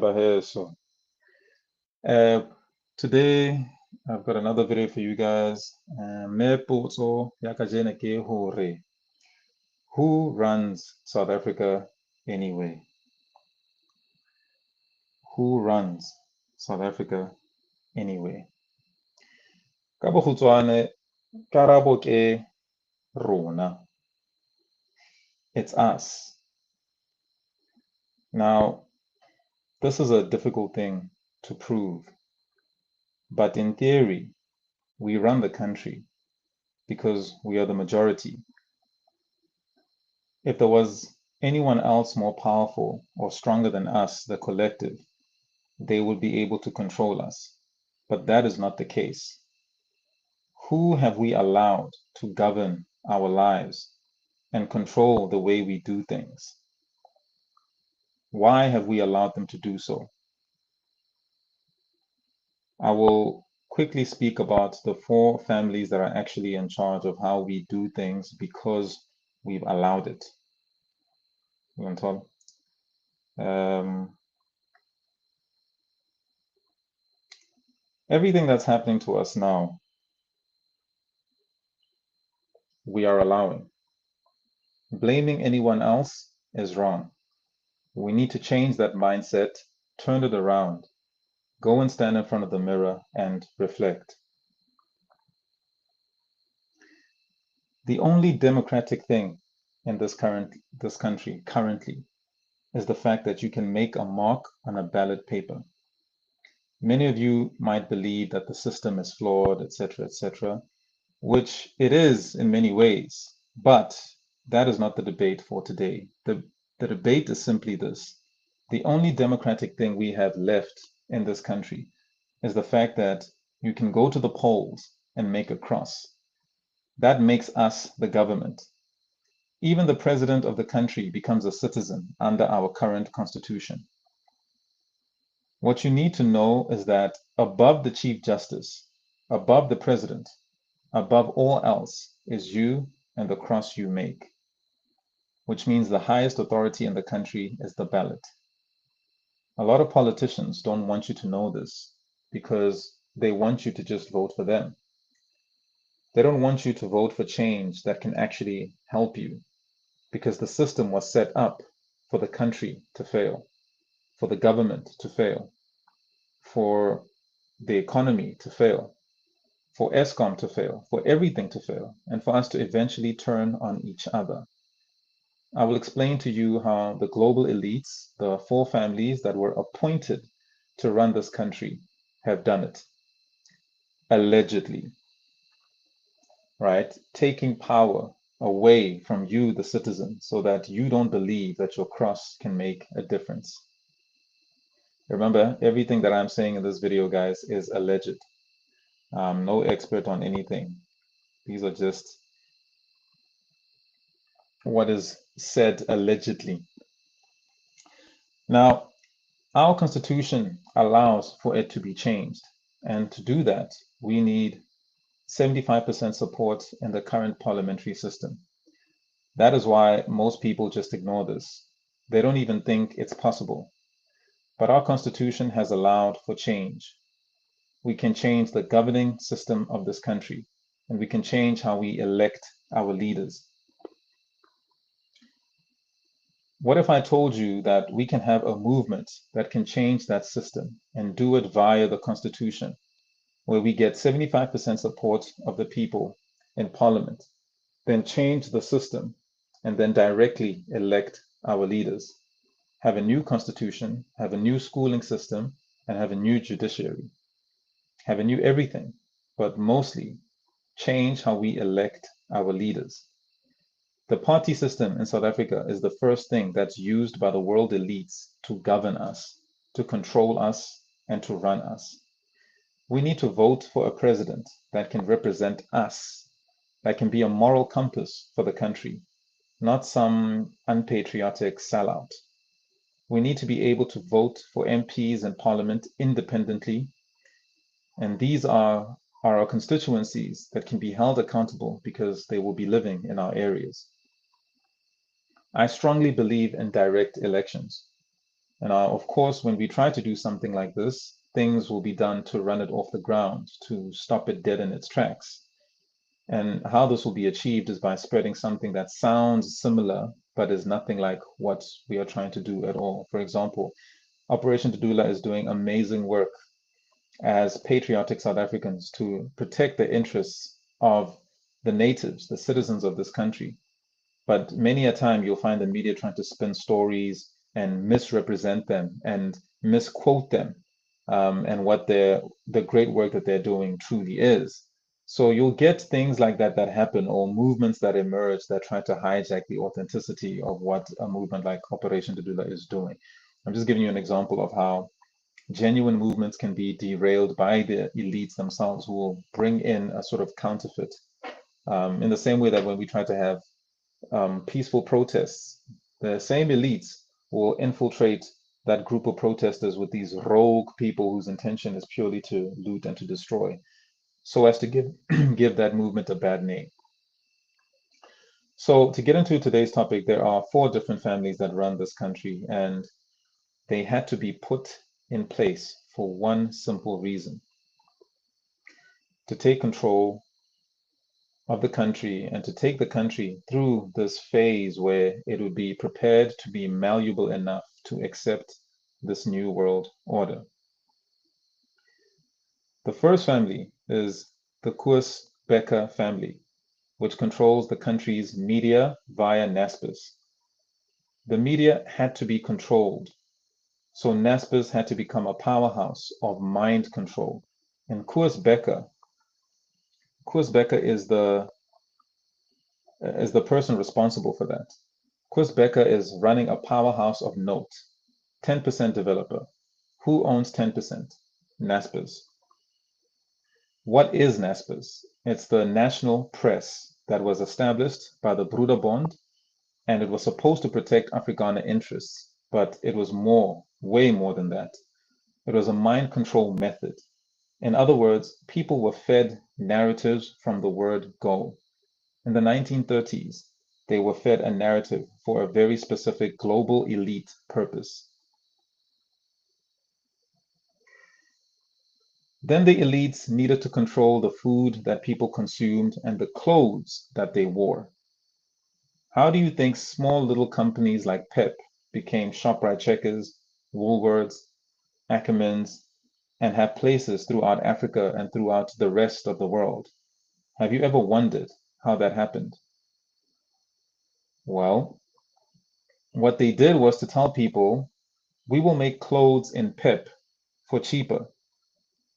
Sechaba here. Uh, today I've got another video for you guys. Me potso ya kajeno ke hore, who runs South Africa anyway? Who runs South Africa anyway? Ka bokgutshwane, karabo ke rona. It's us. Now, this is a difficult thing to prove, but in theory, we run the country because we are the majority. If there was anyone else more powerful or stronger than us, the collective, they would be able to control us. But that is not the case. Who have we allowed to govern our lives and control the way we do things? Why have we allowed them to do so? I will quickly speak about the four families that are actually in charge of how we do things because we've allowed it. Um, everything that's happening to us now, we are allowing. Blaming anyone else is wrong. We need to change that mindset, turn it around, go and stand in front of the mirror and reflect. The only democratic thing in this country currently is the fact that you can make a mark on a ballot paper. Many of you might believe that the system is flawed, etc., which it is in many ways, but that is not the debate for today. The debate is simply this. The only democratic thing we have left in this country is the fact that you can go to the polls and make a cross. That makes us the government. Even the president of the country becomes a citizen under our current constitution. What you need to know is that above the Chief Justice, above the President, above all else is you and the cross you make, which means the highest authority in the country is the ballot. A lot of politicians don't want you to know this because they want you to just vote for them. They don't want you to vote for change that can actually help you because the system was set up for the country to fail, for the government to fail, for the economy to fail, for ESCOM to fail, for everything to fail, and for us to eventually turn on each other. I will explain to you how the global elites, the four families that were appointed to run this country, have done it. Allegedly, right? Taking power away from you, the citizen, so that you don't believe that your cross can make a difference. Remember, everything that I'm saying in this video, guys, is alleged. I'm no expert on anything. These are just what is said allegedly. Now, our constitution allows for it to be changed. And to do that, we need 75% support in the current parliamentary system. That is why most people just ignore this. They don't even think it's possible. But our constitution has allowed for change. We can change the governing system of this country, and we can change how we elect our leaders. What if I told you that we can have a movement that can change that system and do it via the Constitution, where we get 75% support of the people in Parliament, then change the system, and then directly elect our leaders, have a new Constitution, have a new schooling system, and have a new judiciary, have a new everything, but mostly change how we elect our leaders. The party system in South Africa is the first thing that's used by the world elites to govern us, to control us, and to run us. We need to vote for a president that can represent us, that can be a moral compass for the country, not some unpatriotic sellout. We need to be able to vote for MPs in parliament independently, and these are our constituencies that can be held accountable because they will be living in our areas. I strongly believe in direct elections. And of course, when we try to do something like this, things will be done to run it off the ground, to stop it dead in its tracks. And how this will be achieved is by spreading something that sounds similar, but is nothing like what we are trying to do at all. For example, Operation Dudula is doing amazing work as patriotic South Africans to protect the interests of the natives, the citizens of this country. But many a time you'll find the media trying to spin stories and misrepresent them and misquote them, and what the great work that they're doing truly is. So you'll get things like that that happen, or movements that emerge that try to hijack the authenticity of what a movement like Operation Dudula is doing. I'm just giving you an example of how genuine movements can be derailed by the elites themselves, who will bring in a sort of counterfeit. In the same way that when we try to have peaceful protests, the same elites will infiltrate that group of protesters with these rogue people whose intention is purely to loot and to destroy, so as to give give that movement a bad name. So to get into today's topic, there are four different families that run this country, and they had to be put in place for one simple reason: to take control of the country and to take the country through this phase where it would be prepared to be malleable enough to accept this new world order. The first family is the Koos Becker family, which controls the country's media via Naspers. The media had to be controlled, so Naspers had to become a powerhouse of mind control. And Koos Becker is the person responsible for that. Chris Becker is running a powerhouse of note, 10% developer. Who owns 10%? Naspers. What is Naspers? It's the national press that was established by the Broederbond, and it was supposed to protect Afrikaner interests, but it was more, way more than that. It was a mind control method. In other words, people were fed narratives from the word go. In the 1930s, they were fed a narrative for a very specific global elite purpose. Then the elites needed to control the food that people consumed and the clothes that they wore. How do you think small little companies like Pep became ShopRite Checkers, Woolworths, Ackermans, and have places throughout Africa and throughout the rest of the world? Have you ever wondered how that happened? Well, what they did was to tell people, we will make clothes in Pep for cheaper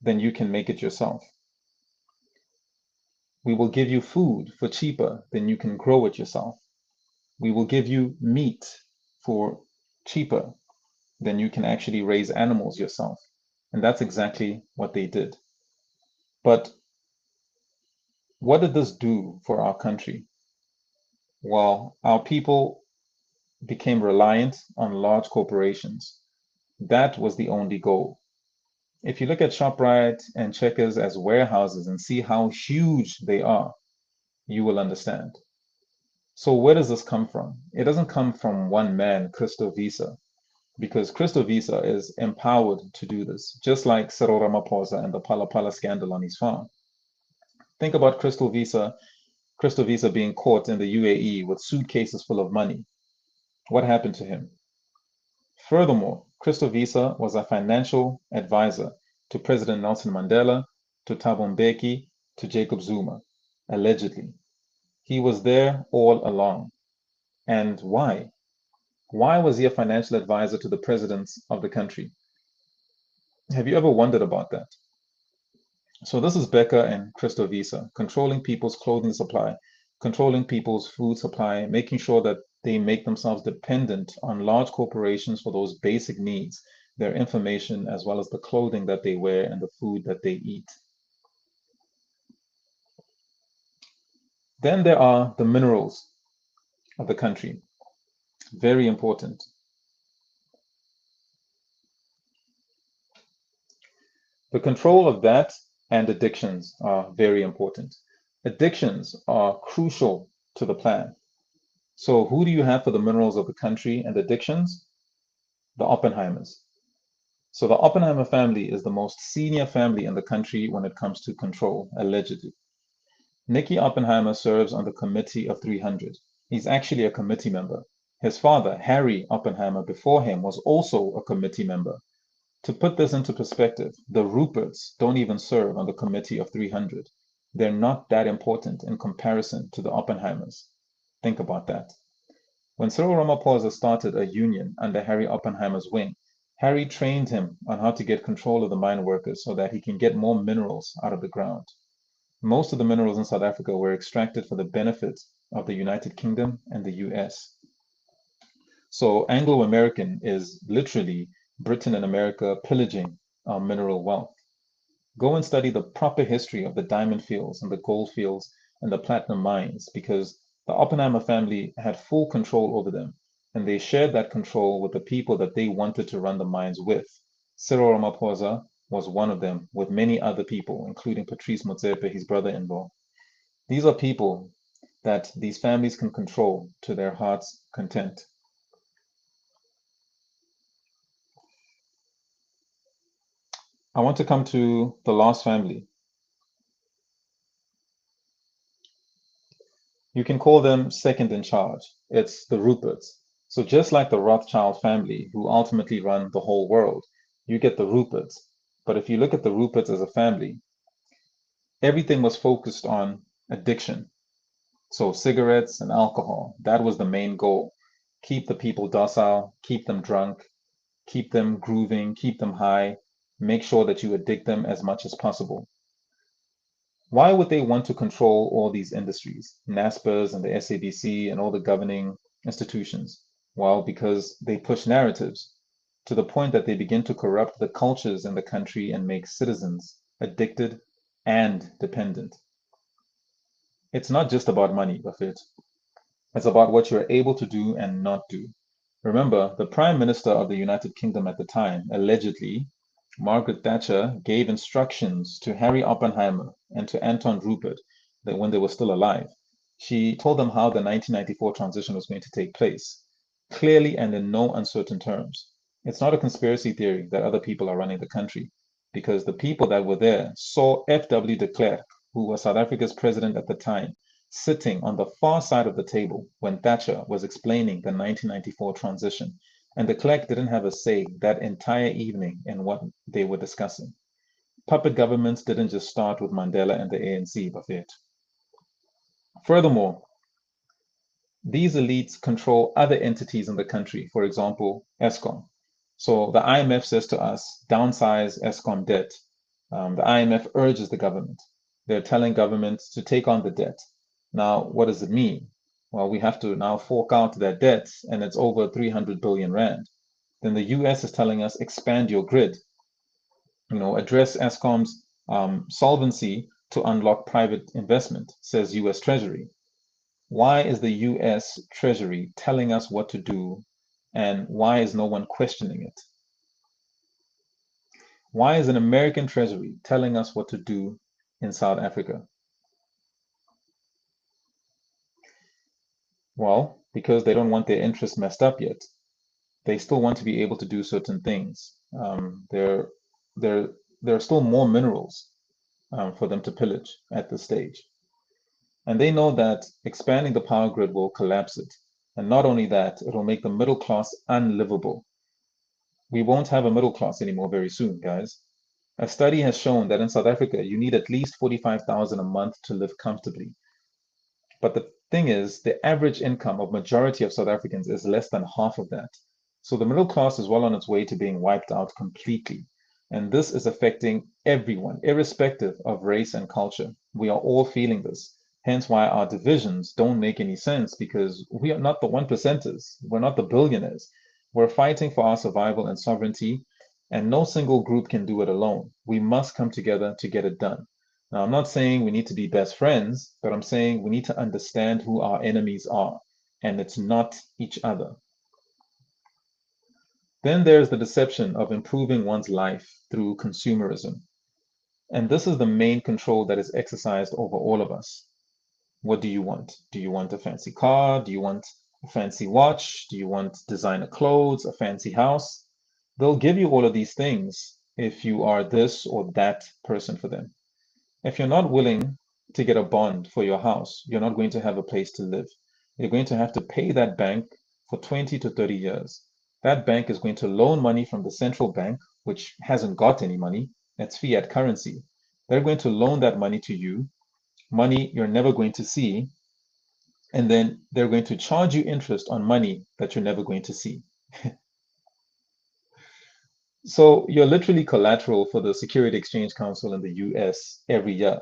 than you can make it yourself. We will give you food for cheaper than you can grow it yourself. We will give you meat for cheaper than you can actually raise animals yourself. And that's exactly what they did. But what did this do for our country? Well, our people became reliant on large corporations. That was the only goal. If you look at ShopRite and Checkers as warehouses and see how huge they are, you will understand. So where does this come from? It doesn't come from one man, Christo Visa, because Christo Visa is empowered to do this, just like Cyril Ramaphosa and the Pala Pala scandal on his farm. Think about Christo Visa being caught in the UAE with suitcases full of money. What happened to him? Furthermore, Christo Visa was a financial advisor to President Nelson Mandela, to Thabo Mbeki, to Jacob Zuma, allegedly. He was there all along. And why? Why was he a financial advisor to the presidents of the country? Have you ever wondered about that? So this is Becca and Christo Visa, controlling people's clothing supply, controlling people's food supply, making sure that they make themselves dependent on large corporations for those basic needs, their information, as well as the clothing that they wear and the food that they eat. Then there are the minerals of the country, very important. The control of that and addictions are very important. Addictions are crucial to the plan. So who do you have for the minerals of the country and addictions? The Oppenheimers. So the Oppenheimer family is the most senior family in the country when it comes to control, allegedly. Nicky Oppenheimer serves on the Committee of 300. He's actually a committee member. His father, Harry Oppenheimer, before him, was also a committee member. To put this into perspective, the Ruperts don't even serve on the Committee of 300. They're not that important in comparison to the Oppenheimers. Think about that. When Cyril Ramaphosa started a union under Harry Oppenheimer's wing, Harry trained him on how to get control of the mine workers so that he can get more minerals out of the ground. Most of the minerals in South Africa were extracted for the benefit of the United Kingdom and the US. So Anglo-American is literally Britain and America pillaging our mineral wealth. Go and study the proper history of the diamond fields and the gold fields and the platinum mines because the Oppenheimer family had full control over them and they shared that control with the people that they wanted to run the mines with. Cyril Ramaphosa was one of them, with many other people, including Patrice Motsepe, his brother-in-law. These are people that these families can control to their heart's content. I want to come to the last family. You can call them second in charge. It's the Ruperts. So just like the Rothschild family, who ultimately run the whole world, you get the Ruperts. But if you look at the Ruperts as a family, everything was focused on addiction. So cigarettes and alcohol, that was the main goal. Keep the people docile, keep them drunk, keep them grooving, keep them high, make sure that you addict them as much as possible. Why would they want to control all these industries, NASPERS and the SABC and all the governing institutions? Well, because they push narratives to the point that they begin to corrupt the cultures in the country and make citizens addicted and dependent. It's not just about money, Buffett. It's about what you're able to do and not do. Remember, the Prime Minister of the United Kingdom at the time, allegedly, Margaret Thatcher, gave instructions to Harry Oppenheimer and to Anton Rupert that when they were still alive, she told them how the 1994 transition was going to take place, clearly and in no uncertain terms. It's not a conspiracy theory that other people are running the country, because the people that were there saw F.W. de Klerk, who was South Africa's president at the time, sitting on the far side of the table when Thatcher was explaining the 1994 transition, and de Klerk didn't have a say that entire evening in what they were discussing. Puppet governments didn't just start with Mandela and the ANC, Buffett. Furthermore, these elites control other entities in the country, for example, Eskom. So the IMF says to us, downsize Eskom debt. The IMF urges the government. They're telling governments to take on the debt. Now, what does it mean? Well, we have to now fork out that debt, and it's over 300 billion rand. Then the US is telling us expand your grid, address Eskom's solvency to unlock private investment, says US Treasury. Why is the US Treasury telling us what to do, and why is no one questioning it? Why is an American Treasury telling us what to do in South Africa? Well, because they don't want their interests messed up yet. They still want to be able to do certain things. There, there are still more minerals for them to pillage at this stage. And they know that expanding the power grid will collapse it. And not only that, it will make the middle class unlivable. We won't have a middle class anymore very soon, guys. A study has shown that in South Africa, you need at least 45,000 a month to live comfortably. But the thing is, the average income of majority of South Africans is less than half of that. So the middle class is well on its way to being wiped out completely. And this is affecting everyone, irrespective of race and culture. We are all feeling this. Hence why our divisions don't make any sense because we are not the one percenters. We're not the billionaires. We're fighting for our survival and sovereignty, and no single group can do it alone. We must come together to get it done. Now, I'm not saying we need to be best friends, but I'm saying we need to understand who our enemies are, and it's not each other. Then there's the deception of improving one's life through consumerism. And this is the main control that is exercised over all of us. What do you want? Do you want a fancy car? Do you want a fancy watch? Do you want designer clothes, a fancy house? They'll give you all of these things if you are this or that person for them. If you're not willing to get a bond for your house, you're not going to have a place to live. You're going to have to pay that bank for 20 to 30 years. That bank is going to loan money from the central bank, which hasn't got any money. That's fiat currency. They're going to loan that money to you, money you're never going to see, and then they're going to charge you interest on money that you're never going to see. So you're literally collateral for the Security Exchange Council in the US every year.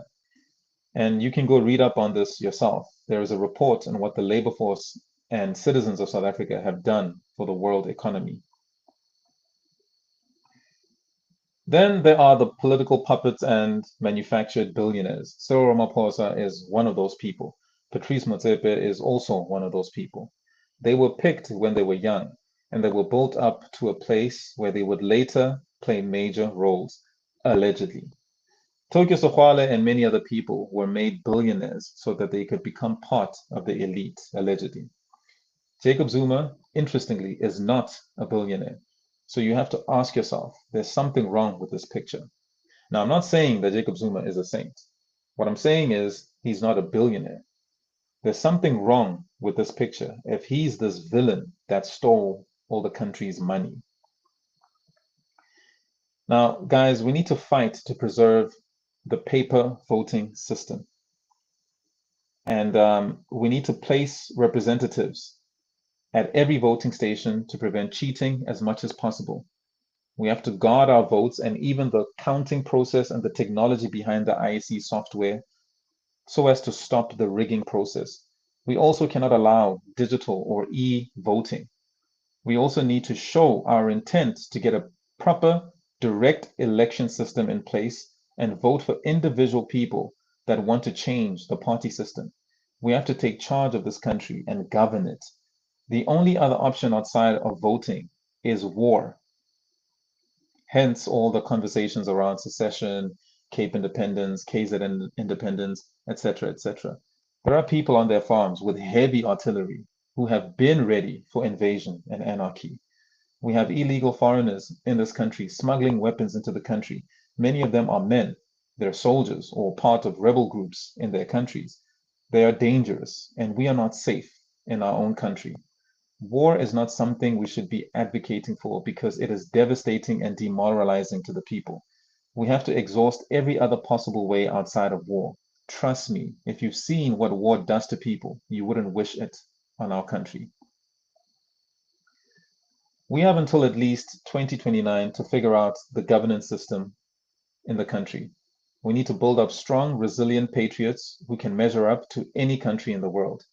And you can go read up on this yourself. There is a report on what the labor force and citizens of South Africa have done for the world economy. Then there are the political puppets and manufactured billionaires. Cyril Ramaphosa is one of those people. Patrice Motsepe is also one of those people. They were picked when they were young, and they were built up to a place where they would later play major roles, allegedly. Tokyo Sexwale and many other people were made billionaires so that they could become part of the elite, allegedly. Jacob Zuma, interestingly, is not a billionaire. So you have to ask yourself, there's something wrong with this picture. Now, I'm not saying that Jacob Zuma is a saint. What I'm saying is he's not a billionaire. There's something wrong with this picture if he's this villain that stole all the country's money. Now, guys, we need to fight to preserve the paper voting system. And we need to place representatives at every voting station to prevent cheating as much as possible. We have to guard our votes and even the counting process and the technology behind the IEC software so as to stop the rigging process. We also cannot allow digital or e-voting. We also need to show our intent to get a proper direct election system in place and vote for individual people that want to change the party system. We have to take charge of this country and govern it. The only other option outside of voting is war. Hence all the conversations around secession, Cape independence, KZN independence, etc., etc. There are people on their farms with heavy artillery who have been ready for invasion and anarchy. We have illegal foreigners in this country smuggling weapons into the country. Many of them are men. They're soldiers or part of rebel groups in their countries. They are dangerous, and we are not safe in our own country. War is not something we should be advocating for because it is devastating and demoralizing to the people. We have to exhaust every other possible way outside of war. Trust me, if you've seen what war does to people, you wouldn't wish it on our country. We have until at least 2029 to figure out the governance system in the country. We need to build up strong, resilient patriots who can measure up to any country in the world.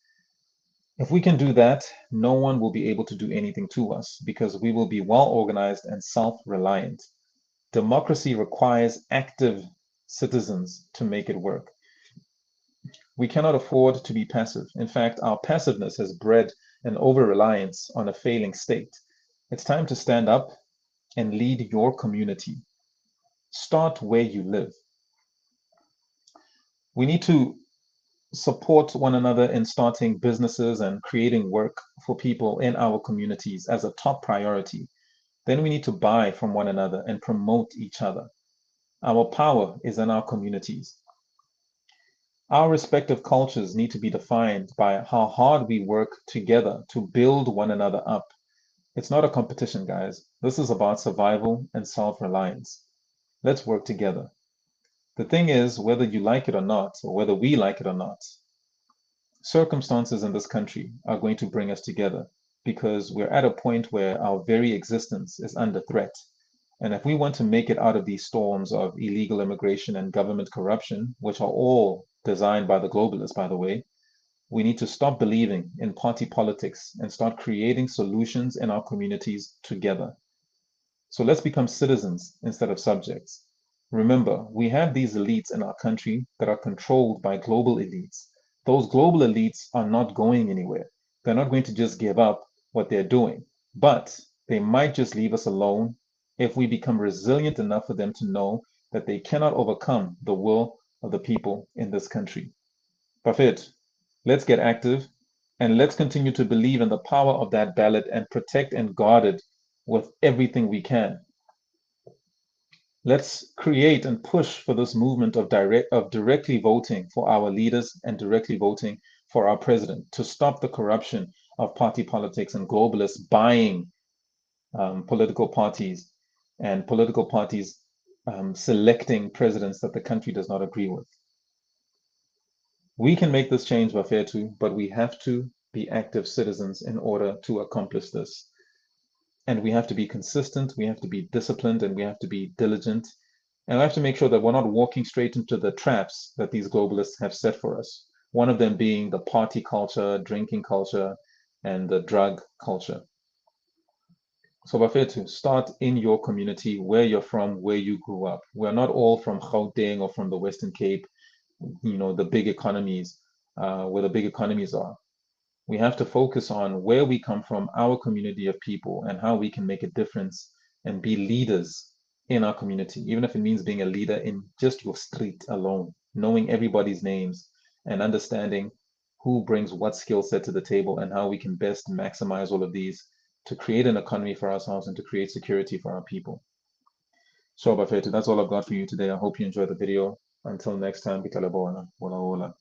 If we can do that, no one will be able to do anything to us because we will be well organized and self reliant. Democracy requires active citizens to make it work. We cannot afford to be passive. In fact, our passiveness has bred an over reliance on a failing state. It's time to stand up and lead your community. Start where you live. We need to support one another in starting businesses and creating work for people in our communities as a top priority. Then we need to buy from one another and promote each other. Our power is in our communities. Our respective cultures need to be defined by how hard we work together to build one another up. It's not a competition, guys. This is about survival and self reliance. Let's work together. The thing is, whether you like it or not, or whether we like it or not, circumstances in this country are going to bring us together because we're at a point where our very existence is under threat. And if we want to make it out of these storms of illegal immigration and government corruption, which are all designed by the globalists, by the way, we need to stop believing in party politics and start creating solutions in our communities together. So let's become citizens instead of subjects. Remember, we have these elites in our country that are controlled by global elites. Those global elites are not going anywhere. They're not going to just give up what they're doing, but they might just leave us alone if we become resilient enough for them to know that they cannot overcome the will of the people in this country. Buffett, let's get active and let's continue to believe in the power of that ballot and protect and guard it with everything we can. Let's create and push for this movement of directly voting for our leaders and directly voting for our president to stop the corruption of party politics and globalists buying political parties and political parties selecting presidents that the country does not agree with. We can make this change, Bafetu, but we have to be active citizens in order to accomplish this. And we have to be consistent, we have to be disciplined, and we have to be diligent. And we have to make sure that we're not walking straight into the traps that these globalists have set for us. One of them being the party culture, drinking culture, and the drug culture. So, Bafetu, start in your community, where you're from, where you grew up. We're not all from Gauteng or from the Western Cape, the big economies, where the big economies are. We have to focus on where we come from, our community of people, and how we can make a difference and be leaders in our community, even if it means being a leader in just your street alone, knowing everybody's names and understanding who brings what skill set to the table and how we can best maximize all of these to create an economy for ourselves and to create security for our people. So, Bafetu, that's all I've got for you today. I hope you enjoyed the video. Until next time, Wala wala.